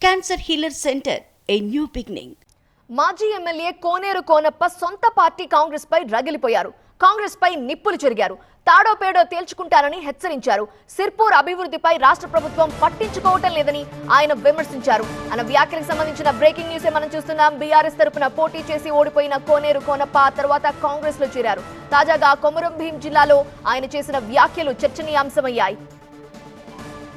Cancer healer centre, a new beginning. మాజీ MLA కోనేరు కోనప్ప సొంత party Congress పై రగిలిపోయారు. కాంగ్రెస్ పై నిప్పులు చెరిగారు. తాడో పేడో తేల్చుకుంటారని హెచ్చరించారు. సిర్పూర్ అభివృద్ధిపై రాష్ట్ర ప్రభుత్వం పట్టించుకోవటం లేదని ఆయన విమర్శించారు. ఆయన వ్యాఖ్యలకు సంబంధించిన బ్రేకింగ్ న్యూస్ మనం చూస్తున్నాం. బీఆర్ఎస్ తరపున పోటీ చేసి ఓడిపోయిన కోనేరు కోనప్ప తర్వాత కాంగ్రెస్ లో చేరారు. తాజాగా కొమురం భీం జిల్లాలో ఆయన చేసిన వ్యాఖ్యలు చర్చనీయాంశమయ్యాయి.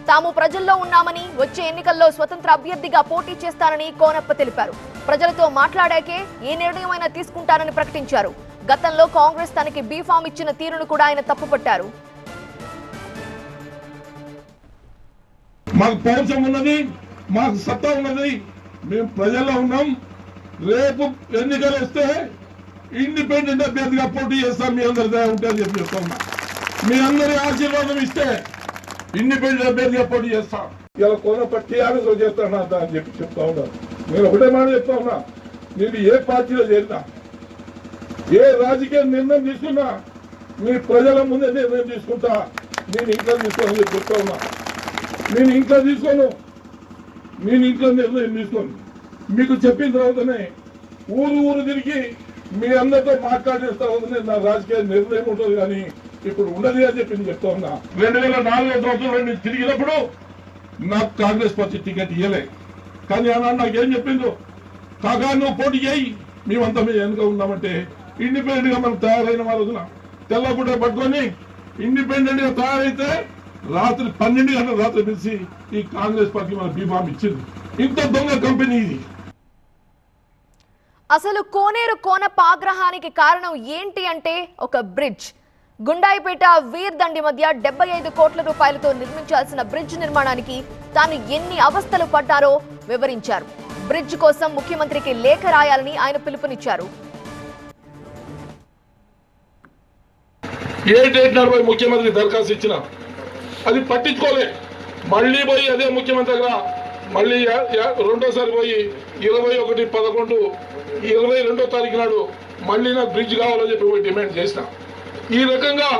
తాము ప్రజల్లో ఉన్నామని, వచ్చే ఎన్నికల్లో స్వతంత్ర అభ్యర్థిగా పోటీ చేస్తానని కోనప్ప తెలిపారు. ప్రజలతో మాట్లాడాకే ఏ నిర్ణయమైనా తీసుకుంటానని ప్రకటించారు. గతంలో కాంగ్రెస్ తనకి బీఫామ్ ఇచ్చిన తీరును కూడా ఆయన తప్పుపట్టారు. మాకు పౌరుషం ఉన్నది, మాకు సత్తా ఉన్నది, మేము ప్రజల్లో ఉన్నాం. రేపు ఎన్నికలు వస్తే ఇండిపెండెంట్ అభ్యర్థిగా పోటీ చేస్తాం. మీ అందరి దయ ఉంటే అని చెప్తాం. మీ అందరి ఆశీర్వాదం ఇస్తే ఇండిపెండెంట్ అభ్యర్థిగా పోటీ చేస్తాం. ఇలా కోనప్ప టీఆర్ఎస్ లో చేస్తాను అని చెప్పి చెప్తా ఉన్నాను. నేను ఒకటే మాట చెప్తా ఉన్నా, నేను ఏ పార్టీలో చేరినా, ఏ రాజకీయ నిర్ణయం తీసుకున్నా మీ ప్రజల ముందే నిర్ణయం తీసుకుంటా. నేను ఇంట్లో తీసుకోని చెప్పి చెప్తా ఉన్నా. నేను ఇంట్లో తీసుకోను, నేను ఇంట్లో నిర్ణయం తీసుకోను. మీకు చెప్పిన తర్వాతనే ఊరు తిరిగి మీ అందరితో మాట్లాడిన తర్వాతనే నా రాజకీయ నిర్ణయం ఉంటుంది. కానీ ఇప్పుడు ఉండదు అని చెప్పి చెప్తా ఉన్నా. 2004 సంవత్సరంలో నేను తిరిగినప్పుడు నాకు కాంగ్రెస్ పార్టీ టికెట్ ఇవ్వలే. కానీ ఆనాడు నాకు ఏం చెప్పిందో, కాగా నువ్వు పోటీ చేయి, మేమంతా మేము వెనుక ఉన్నామంటే ఇండిపెండెంట్ గా మనం తయారైన వాళ్ళ తెల్లగుడ్డ పట్టుకొని ఇండిపెండెంట్ గా తయారైతే రాత్రి 12 గంటల రాత్రి పిలిచి ఈ కాంగ్రెస్ పార్టీ మన బీఫామ్ ఇచ్చింది. ఇంత దొంగ కంపెనీ ఇది. అసలు కోనేరు కోనప్ప ఆగ్రహానికి కారణం ఏంటి అంటే ఒక బ్రిడ్జ్. గుండాయిపేట వీర్ దండి మధ్య 75 కోట్ల రూపాయలతో నిర్మించాల్సిన బ్రిడ్జ్ నిర్మాణానికి తాను ఎన్ని అవస్థలు పడ్డారో వివరించారు. బ్రిడ్జ్ కోసం ముఖ్యమంత్రికి లేఖ రాయాలని ఆయన పిలుపునిచ్చారు. ఏ డేట్ నాడు పోయి ముఖ్యమంత్రి దరఖాస్తు ఇచ్చిన అది పట్టించుకోలే. మళ్ళీ పోయి అదే ముఖ్యమంత్రి దగ్గర మళ్ళీ రెండోసారి పోయి 21/11/22 తారీఖు నాడు మళ్ళీ నాకు బ్రిడ్జ్ కావాలని చెప్పి పోయి డిమాండ్ చేసిన. ఈ రకంగా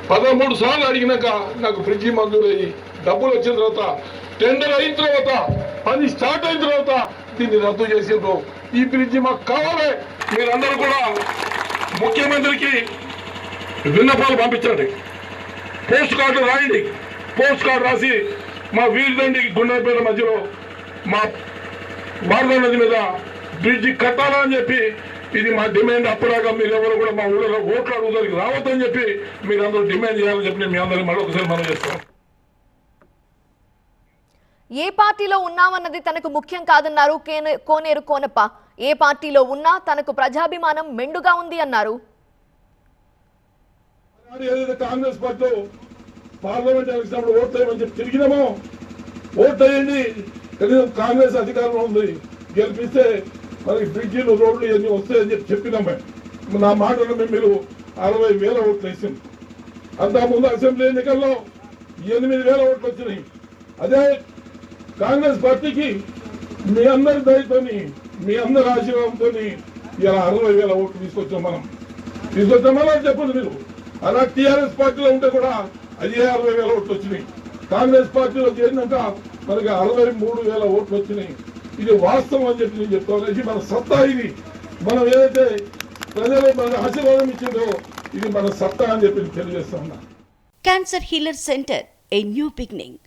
13 సార్లు అడిగినాక నాకు బ్రిడ్జి మంజూరయ్యి డబ్బులు వచ్చిన తర్వాత, టెండర్ అయిన తర్వాత, పని స్టార్ట్ అయిన తర్వాత దీన్ని రద్దు చేసిండ్రు. ఈ బ్రిడ్జి మాకు కావాలి. మీరందరూ కూడా ముఖ్యమంత్రికి విన్నపాలు పంపించండి, పోస్ట్ కార్డు రాయండి. పోస్ట్ కార్డు రాసి మా వీరిదండి గుండెపేట మధ్యలో మా వారధా నది మీద బ్రిడ్జి కట్టాలని చెప్పి, ఇది మా డిమాండ్. అప్పటిదాకా మీరు ఎవరు కూడా మా ఊళ్ళో ఓట్లు అడుగుదలకి రావద్దని చెప్పి మీరందరూ డిమాండ్ చేయాలని చెప్పి నేను మీ అందరినీ మరొకసారి మనం చేస్తాం. ఏ పార్టీలో ఉన్నామన్నది తనకు ముఖ్యం కాదన్నారు కోనేరు కోనప్ప. ఏ పార్టీలో ఉన్నా తనకు ప్రజాభిమానం మెండుగా ఉంది అన్నారు. ఏదైతే కాంగ్రెస్ పార్టీలో పార్లమెంట్ ఎలక్షన్ ఓట్లు వేయమని చెప్పి తిరిగినామో, ఓట్లు వేయండి, కనీసం కాంగ్రెస్ అధికారంలో ఉంది, గెలిపిస్తే మనకి బ్రిడ్జిలు రోడ్లు ఇవన్నీ వస్తాయని చెప్పి చెప్పినామే. నా మాటలు మీరు 60,000 ఓట్లు వేసింది. అంతకుముందు అసెంబ్లీ ఎన్నికల్లో 8,000 ఓట్లు వచ్చినాయి. అదే కాంగ్రెస్ పార్టీకి మీ అందరి దయతోని, మీ అందరి ఆశీర్వాదంతో ఇలా 60,000 ఓట్లు తీసుకొచ్చాం. మనం తీసుకొచ్చామని చెప్పండి మీరు. అలా టీఆర్ఎస్ పార్టీలో ఉంటే కూడా అదే 60,000 ఓట్లు వచ్చినాయి. కాంగ్రెస్ పార్టీలో చేరినాక మనకి 63,000 ఓట్లు వచ్చినాయి. ఇది వాస్తవం అని చెప్పి నేను చెప్తాను. మన సత్తా ఇది. మనం ఏదైతే ప్రజలు మన ఆశీర్వాదం ఇచ్చిందో ఇది మన సత్తా అని చెప్పి తెలియజేస్తా ఉన్నా. Cancer healer centre, a new beginning.